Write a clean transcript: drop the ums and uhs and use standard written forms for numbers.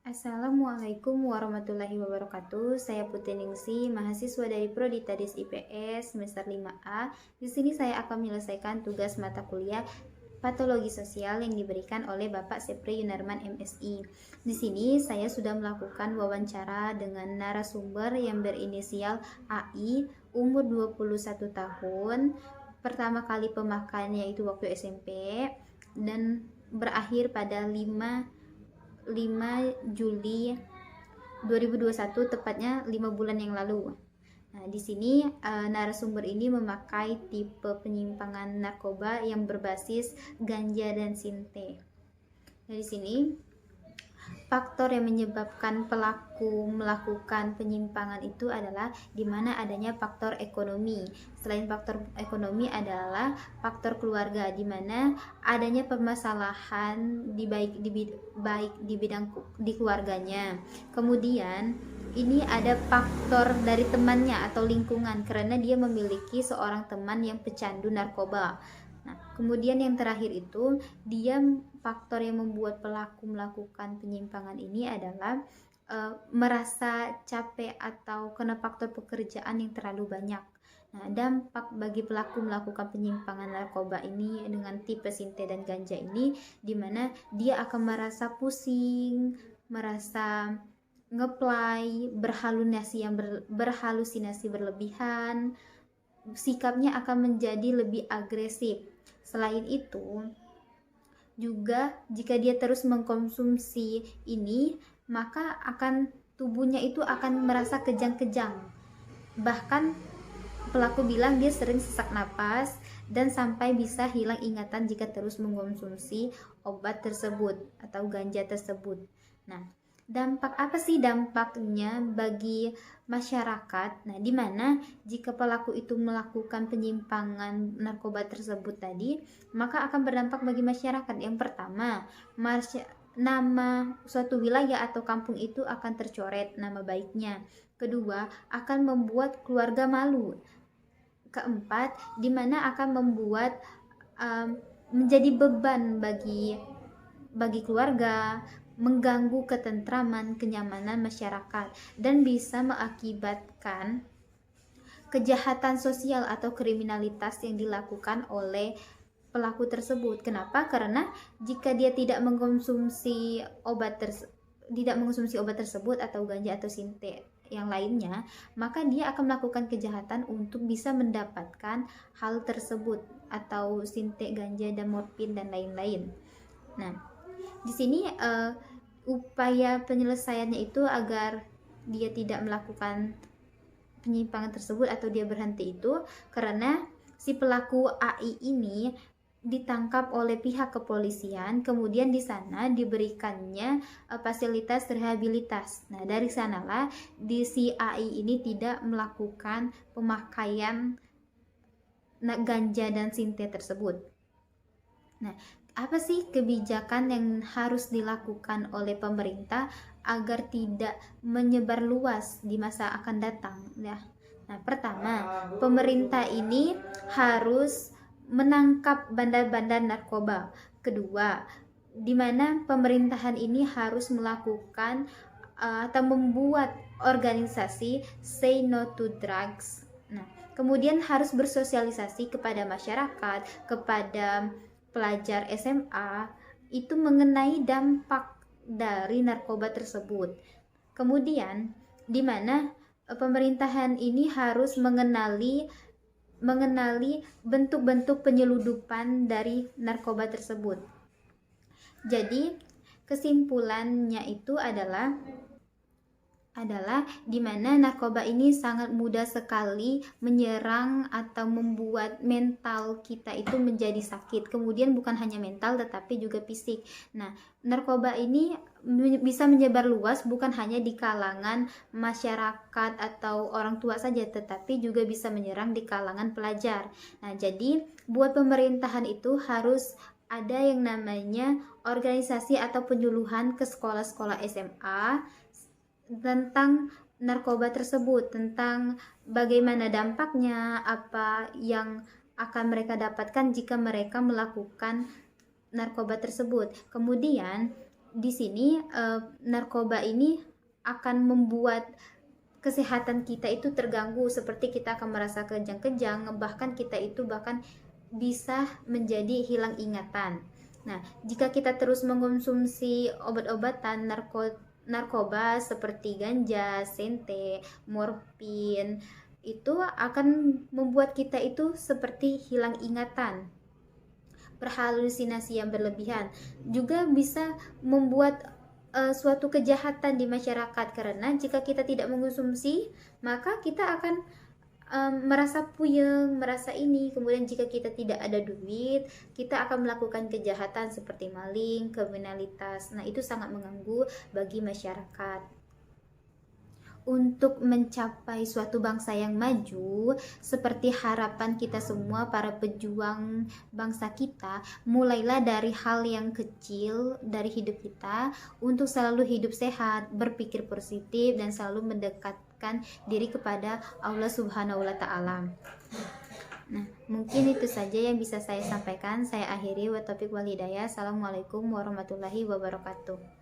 Assalamualaikum warahmatullahi wabarakatuh. Saya Putri Ningsi, mahasiswa dari Prodi Tadis IPS semester 5A. Di sini saya akan menyelesaikan tugas mata kuliah Patologi Sosial yang diberikan oleh Bapak Sepri Yunarman MSI. Di sini saya sudah melakukan wawancara dengan narasumber yang berinisial AI, umur 21 tahun. Pertama kali pemakaiannya itu waktu SMP dan berakhir pada 5 Juli 2021, tepatnya 5 bulan yang lalu. Nah, di sini narasumber ini memakai tipe penyimpangan narkoba yang berbasis ganja dan sinte. Nah, di sini faktor yang menyebabkan pelaku melakukan penyimpangan itu adalah di mana adanya faktor ekonomi. Selain faktor ekonomi adalah faktor keluarga, di mana adanya permasalahan baik di bidang di keluarganya. Kemudian ini ada faktor dari temannya atau lingkungan, karena dia memiliki seorang teman yang pecandu narkoba. Nah, kemudian yang terakhir itu faktor yang membuat pelaku melakukan penyimpangan ini adalah merasa capek atau kena faktor pekerjaan yang terlalu banyak. Nah, dampak bagi pelaku melakukan penyimpangan narkoba ini dengan tipe sinte dan ganja ini, di mana dia akan merasa pusing, merasa ngeplay, berhalusinasi berlebihan, sikapnya akan menjadi lebih agresif. Selain itu, juga jika dia terus mengkonsumsi ini, maka tubuhnya itu akan merasa kejang-kejang. Bahkan pelaku bilang dia sering sesak napas dan sampai bisa hilang ingatan jika terus mengkonsumsi obat tersebut atau ganja tersebut. Nah, apa sih dampaknya bagi masyarakat? Nah, di mana jika pelaku itu melakukan penyimpangan narkoba tersebut tadi, maka akan berdampak bagi masyarakat. Yang pertama, nama suatu wilayah atau kampung itu akan tercoret nama baiknya. Kedua, akan membuat keluarga malu. Keempat, di mana akan membuat menjadi beban bagi keluarga, mengganggu ketentraman, kenyamanan masyarakat, dan bisa mengakibatkan kejahatan sosial atau kriminalitas yang dilakukan oleh pelaku tersebut. Kenapa? Karena jika dia tidak mengkonsumsi obat tersebut atau ganja atau sinte yang lainnya, maka dia akan melakukan kejahatan untuk bisa mendapatkan hal tersebut atau sinte, ganja, dan morfin dan lain-lain. Nah, di sini upaya penyelesaiannya itu agar dia tidak melakukan penyimpangan tersebut atau dia berhenti itu karena si pelaku AI ini ditangkap oleh pihak kepolisian, kemudian di sana diberikannya fasilitas rehabilitas. Nah, dari sanalah si AI ini tidak melakukan pemakaian ganja dan sinte tersebut. Nah, apa sih kebijakan yang harus dilakukan oleh pemerintah agar tidak menyebar luas di masa akan datang? Ya. Nah, pertama, pemerintah ini harus menangkap bandar-bandar narkoba. Kedua, di mana pemerintahan ini harus melakukan atau membuat organisasi Say No to Drugs. Nah, kemudian harus bersosialisasi kepada masyarakat, kepada pelajar SMA itu mengenai dampak dari narkoba tersebut. Kemudian di mana pemerintahan ini harus mengenali bentuk-bentuk penyeludupan dari narkoba tersebut. Jadi kesimpulannya itu adalah di mana narkoba ini sangat mudah sekali menyerang atau membuat mental kita itu menjadi sakit. Kemudian bukan hanya mental tetapi juga fisik. Nah, narkoba ini bisa menyebar luas bukan hanya di kalangan masyarakat atau orang tua saja, tetapi juga bisa menyerang di kalangan pelajar. Nah, jadi buat pemerintahan itu harus ada yang namanya organisasi atau penyuluhan ke sekolah-sekolah SMA tentang narkoba tersebut, tentang bagaimana dampaknya, apa yang akan mereka dapatkan jika mereka melakukan narkoba tersebut. Kemudian di sini narkoba ini akan membuat kesehatan kita itu terganggu, seperti kita akan merasa kejang-kejang, bahkan kita itu bahkan bisa menjadi hilang ingatan. Nah, jika kita terus mengonsumsi obat-obatan narkoba seperti ganja, sente, morfin, itu akan membuat kita itu seperti hilang ingatan, berhalusinasi yang berlebihan, juga bisa membuat suatu kejahatan di masyarakat, karena jika kita tidak mengonsumsi maka kita akan merasa puyeng, merasa ini. Kemudian jika kita tidak ada duit, kita akan melakukan kejahatan seperti maling, kriminalitas. Nah, itu sangat mengganggu bagi masyarakat. Untuk mencapai suatu bangsa yang maju, seperti harapan kita semua para pejuang bangsa kita, mulailah dari hal yang kecil dari hidup kita, untuk selalu hidup sehat, berpikir positif, dan selalu mendekatkan diri kepada Allah Subhanahu wa Ta'ala. Nah, mungkin itu saja yang bisa saya sampaikan. Saya akhiri, wa taufiq wal hidayah. Assalamualaikum warahmatullahi wabarakatuh.